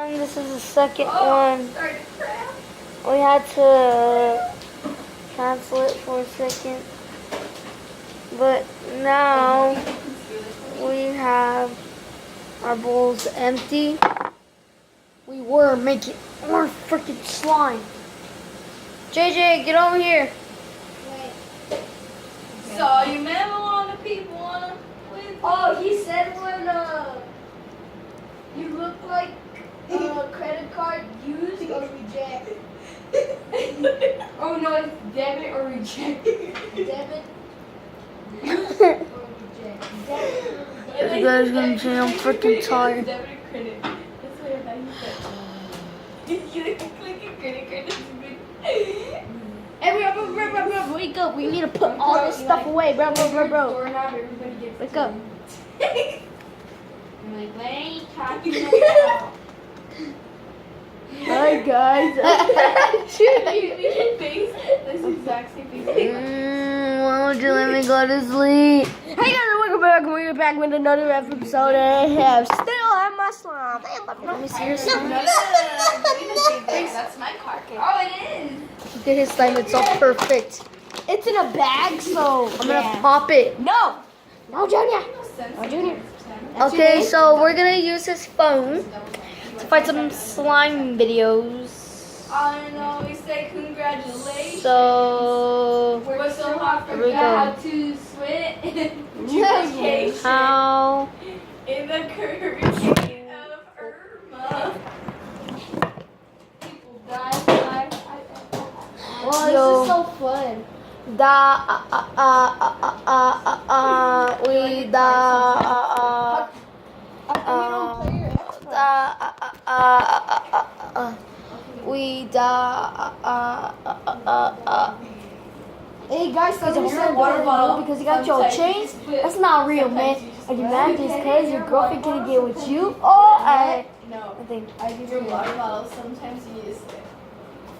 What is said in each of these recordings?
And this is the second one. We had to cancel it for a second. But now we have our bowls empty. We were making more freaking slime. JJ, get over here. So you remember on the people on Oh, he said when you look like a credit card used or reject. Oh no, it's debit or reject. Debit. Used or reject. Debit. You guys gonna say I'm freaking tired. Debit or credit. That's what I thought you said. You click your credit card. Hey, bro, wake up. We need to put all this stuff away, bro. Doorknob, everybody gets Wake up. I'm like, what are you talking about? Hi, guys. Face. That's the exact same face. Why don't you let me go to sleep? Hey guys, welcome back. We're back with another episode. I have still have my slime. Let me see your slime. That's my car. Oh, it is. Look at his slime. It's all perfect. It's in a bag, so I'm gonna pop it. No, Junior. No, Junior. Okay, so we're gonna use his phone to find some slime videos. I know, we say congratulations. So We're so hot Here we for go. how to swim vacation how in the Caribbean of Irma. People die. Well, Yo. this is so fun. we Hey guys, Cause somebody if you're said a water bottle, because you got your sometimes chains. you just That's not real, man. sometimes you just Are you let mad it just get because in your your girlfriend water can't get with you? No, I think. your water bottle, sometimes you just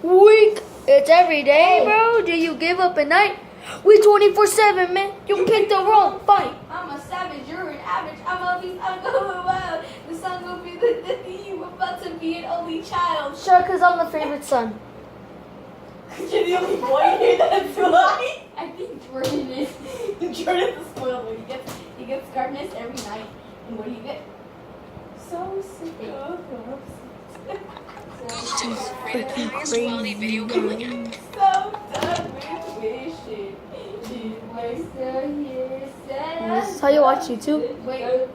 weak. It's every day, bro. Do you give up at night? We 24/7, man. You picked the wrong fight. I'm a savage, you're an average. I'm going wild. The sun will be the you about to be an only child. Sure, cause I'm the favorite son. You're the only boy here that's why. I think Jordan is. Jordan's the spoiled one. He gets gardeners every night. And what do you get? So sick of Freaking crazy. so done with wishing. You were still here. This is how you watch YouTube. Wait, yeah.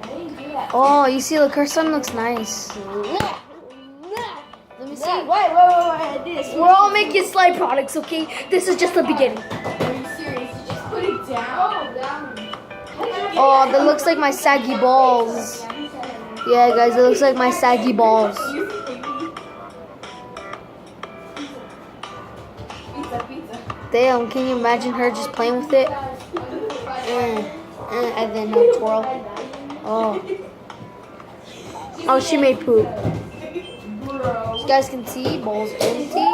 I didn't do that. Oh, you see, look, her son looks nice. Let me see. Wait. This. We're all making slime products, okay? This is just the beginning. Are you serious? You just put it down. Oh, that looks like my saggy balls. Yeah, guys, it looks like my saggy balls. Pizza. Damn, can you imagine her just playing with it? And then her twirl. Oh, she made poop. You guys can see, bowls empty.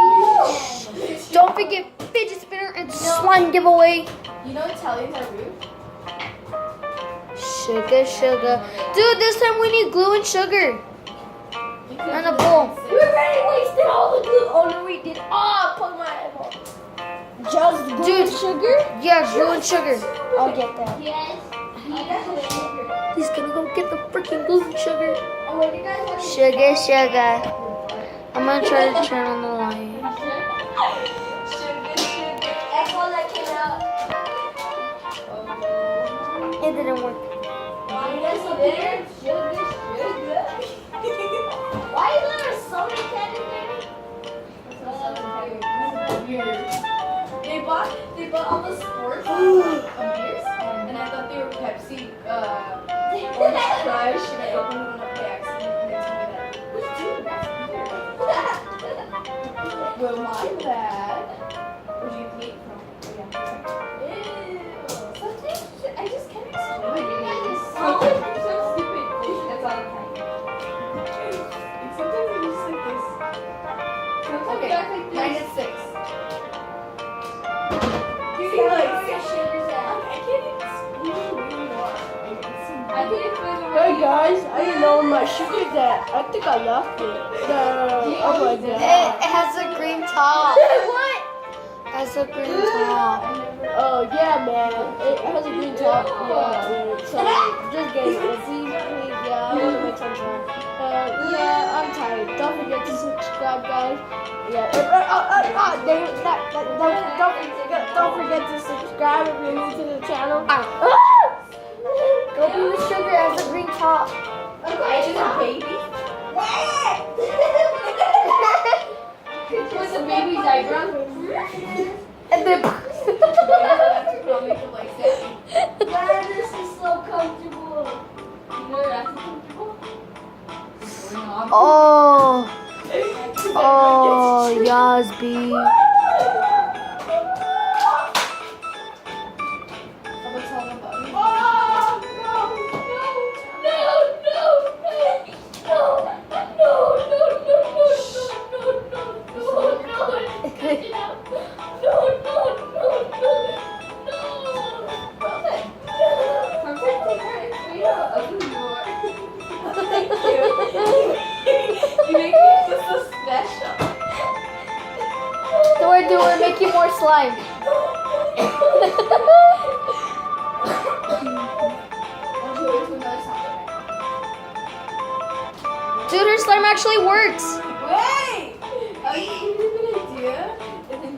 Don't forget fidget spinner and slime giveaway. You know Italians are rude? Sugar. Dude, this time we need glue and sugar. And a bowl. We already wasted all the glue. Oh no, we did. Oh, put my eyeball. Just glue Dude. and sugar? Yeah, glue and sugar. I'll get that. Yes. He's gonna go get the freaking glue and sugar. Oh, wait, you guys want Sugar. I'm gonna try to turn on the light. That's all that came out. It didn't work. Yes, it did. Sugar. Why is there a soda can in there? They bought all the sports beers, and I thought they were Pepsi Orange Crush, and I opened one up by accident, and they told me that. Who's doing that? Well, my bad. Where'd you get the meat from? Oh, yeah. Ew. Sometimes I just can't explain it. Sometimes I'm so stupid. That's all the time. Sometimes I'm just like this. Sometimes I act like this. Mine is 6. I can't explain where you are. I can't explain where you are. guys, I didn't know my sugar dad. I think I left it. Oh my god. It has a green top. What? Has a green top. Oh yeah, man. It has a green top. Yeah. So just get it. Please, yeah. I want to make some fun. Yeah, I'm tired. Don't forget to subscribe, guys. Yeah. Don't forget to subscribe if you're new to the channel. Go be with sugar. It has a green top. Okay, she's a baby. What's a baby's eyebrow? And then. Man, this is so comfortable. Oh. Oh, Yasby. You make me feel so special. Do it. Make you more slime. Dude, her slime actually works. Wait! Oh, you have a good idea?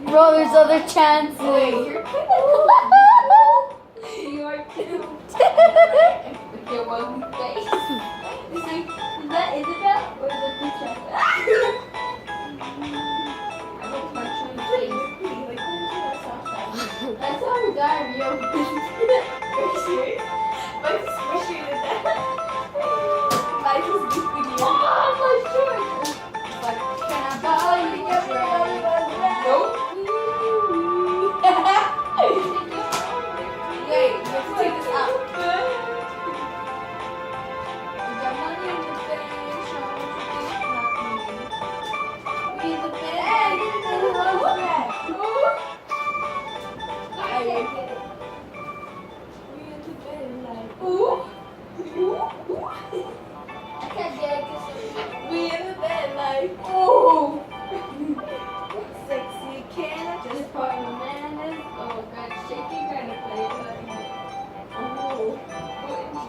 Bro, there's other chances. Wait, you're cute. You are cute. With your one face. It's like, is that Isabel or is it the chocolate? I like my true face. That's how we diarrhea. Are you serious? Mine's squishier than that. Mine's just goofy. Oh, my shorts! Like, can I buy you a drink? Nope. Wait, you have to take this out. We got money in the bank, show what you think about me. We in the bank. Hey, you didn't do that. We in the bank, like, ooh. I can't get it 'cause We in the bed, like, ooh. Sexy, can I just part of man is oh god, shaking kind of play like oh.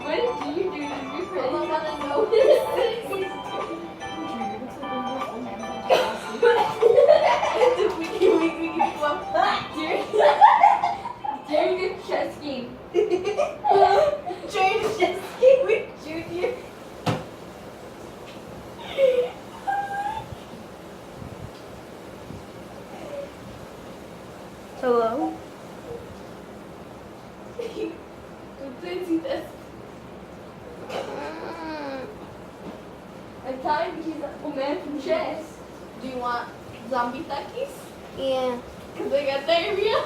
What do you do to be pretty? I'm gonna notice. We can go up during the chess game. During the chess game with Junior. Hello? Don't see this. I'm telling you, he's a man from chess. Do you want zombie Takis? Yeah. Because they got diarrhea.